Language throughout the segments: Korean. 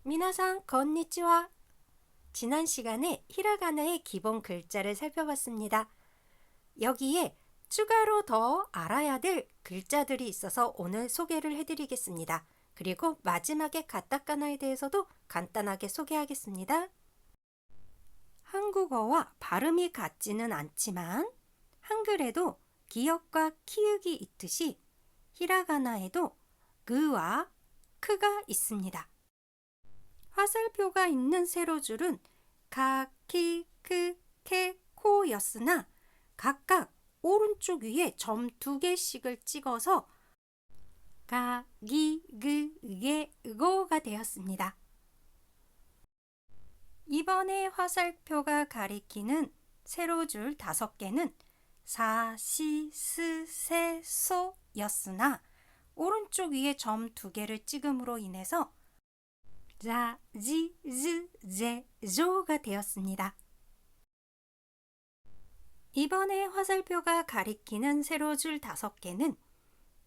미나상 건니치와. 지난 시간에 히라가나의 기본 글자를 살펴봤습니다. 여기에 추가로 더 알아야 될 글자들이 있어서 오늘 소개를 해드리겠습니다. 그리고 마지막에 가타카나에 대해서도 간단하게 소개하겠습니다. 한국어와 발음이 같지는 않지만 한글에도 기역과 키읔이 있듯이 히라가나에도 그와 크가 있습니다. 화살표가 있는 세로줄은 가, 키, 크, 케, 코였으나 각각 오른쪽 위에 점 2개씩을 찍어서 가, 기, 그, 게, 고가 되었습니다. 이번에 화살표가 가리키는 세로줄 5개는 사, 시, 스, 세, 소 였으나 오른쪽 위에 점 2개를 찍음으로 인해서 자, 지, 즈, 제, 조가 되었습니다. 이번에 화살표가 가리키는 세로줄 5개는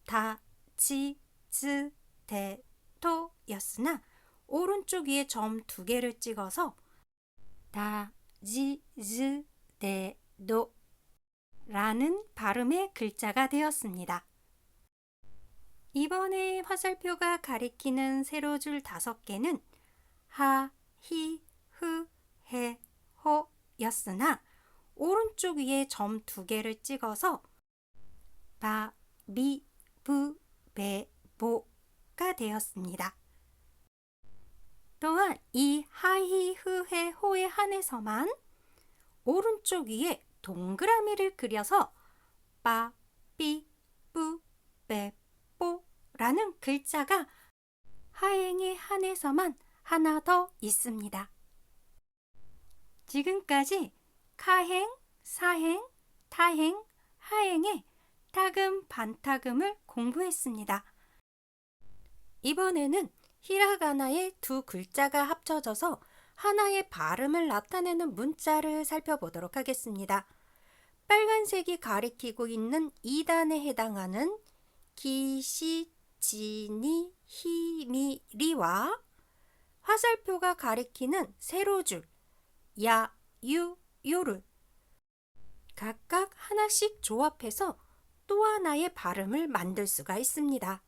다, 치, 즈, 대, 토 였으나 오른쪽 위에 점 2개를 찍어서 다, 지, 즈, 대, 도 라는 발음의 글자가 되었습니다. 이번에 화살표가 가리키는 세로줄 5개는 하, 히, 흐, 해, 호 였으나 오른쪽 위에 점 2개를 찍어서 바, 비, 부, 배, 보가 되었습니다. 또한 이 하, 히, 흐, 해, 호에 한해서만 오른쪽 위에 동그라미를 그려서 빠, 삐, 뿌, 빼, 뽀라는 글자가 하행에 한해서만 하나 더 있습니다. 지금까지 카행, 사행, 타행, 하행의 타금, 반타금을 공부했습니다. 이번에는 히라가나의 2 글자가 합쳐져서 하나의 발음을 나타내는 문자를 살펴보도록 하겠습니다. 빨간색이 가리키고 있는 2단에 해당하는 기시, 지니, 히미, 리와 화살표가 가리키는 세로줄 야, 유, 요를 각각 하나씩 조합해서 또 하나의 발음을 만들 수가 있습니다.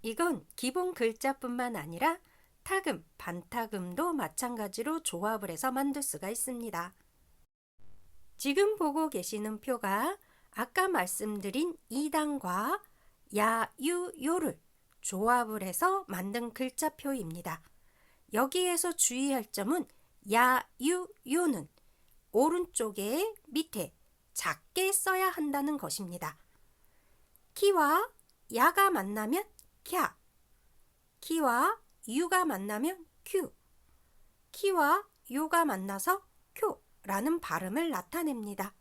이건 기본 글자뿐만 아니라 타금, 반타금도 마찬가지로 조합을 해서 만들 수가 있습니다. 지금 보고 계시는 표가 아까 말씀드린 2단과 야, 유, 요를 조합을 해서 만든 글자표입니다. 여기에서 주의할 점은 야, 유, 요는 오른쪽에 밑에 작게 써야 한다는 것입니다. 키와 야가 만나면 캬, 키와 유가 만나면 큐, 키와 요가 만나서 쿄라는 발음을 나타냅니다.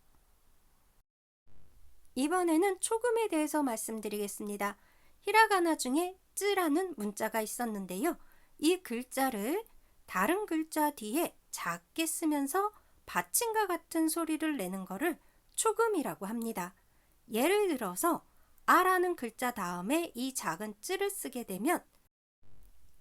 이번에는 초금에 대해서 말씀드리겠습니다. 히라가나 중에 쯔라는 문자가 있었는데요. 이 글자를 다른 글자 뒤에 작게 쓰면서 받침과 같은 소리를 내는 것을 초금이라고 합니다. 예를 들어서 아라는 글자 다음에 이 작은 쯔를 쓰게 되면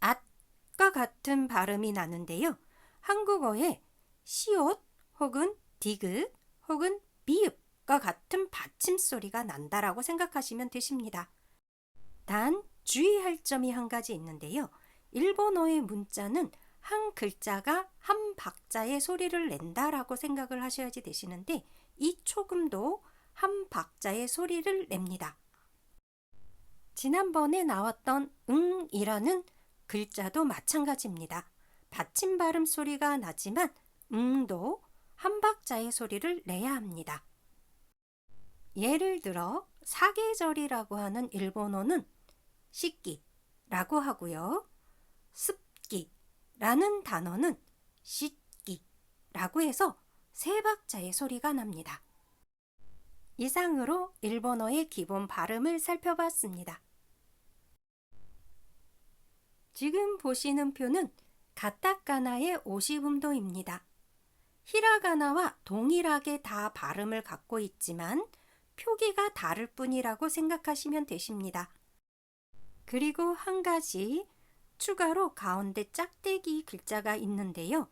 앗과 같은 발음이 나는데요. 한국어에 시옷 혹은 디귿 혹은 비읍과 같은 받침 소리가 난다라고 생각하시면 되십니다. 단 주의할 점이 한 가지 있는데요. 일본어의 문자는 한 글자가 한 박자의 소리를 낸다라고 생각을 하셔야지 되시는데 이 초금도 한 박자의 소리를 냅니다. 지난번에 나왔던 응이라는 글자도 마찬가지입니다. 받침 발음 소리가 나지만 응도 한 박자의 소리를 내야 합니다. 예를 들어 사계절이라고 하는 일본어는 식기라고 하고요. 습기라는 단어는 시기라고 해서 3박자의 소리가 납니다. 이상으로 일본어의 기본 발음을 살펴봤습니다. 지금 보시는 표는 가타카나의 오시음도입니다. 히라가나와 동일하게 다 발음을 갖고 있지만 표기가 다를 뿐이라고 생각하시면 되십니다. 그리고 한 가지 추가로 가운데 짝대기 글자가 있는데요.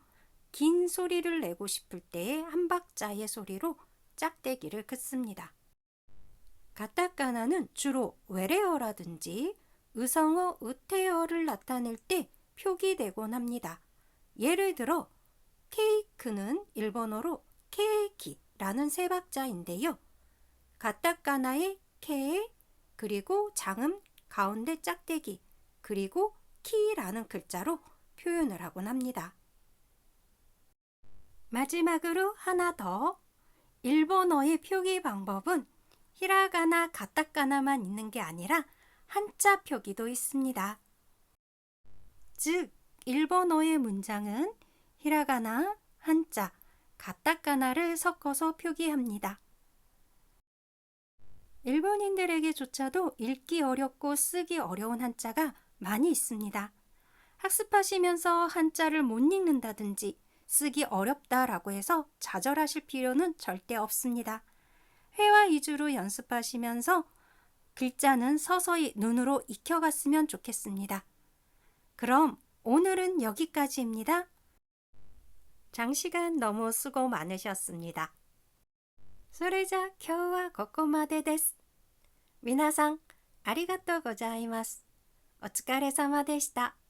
긴 소리를 내고 싶을 때에 한 박자의 소리로 짝대기를 긋습니다. 가타카나는 주로 외래어라든지 의성어, 의태어를 나타낼 때 표기되곤 합니다. 예를 들어 케이크는 일본어로 케이키라는 세 박자인데요. 가타카나의 케, 그리고 장음, 가운데 짝대기, 그리고 키라는 글자로 표현을 하곤 합니다. 마지막으로 하나 더. 일본어의 표기 방법은 히라가나, 가타카나만 있는 게 아니라 한자 표기도 있습니다. 즉, 일본어의 문장은 히라가나, 한자, 가타카나를 섞어서 표기합니다. 일본인들에게조차도 읽기 어렵고 쓰기 어려운 한자가 많이 있습니다. 학습하시면서 한자를 못 읽는다든지 쓰기 어렵다라고 해서 좌절하실 필요는 절대 없습니다. 회화 위주로 연습하시면서 글자는 서서히 눈으로 익혀갔으면 좋겠습니다. 그럼 오늘은 여기까지입니다. 장시간 너무 수고 많으셨습니다. それじゃ今日はここまでです。皆さんありがとうございます。お疲れ様でした。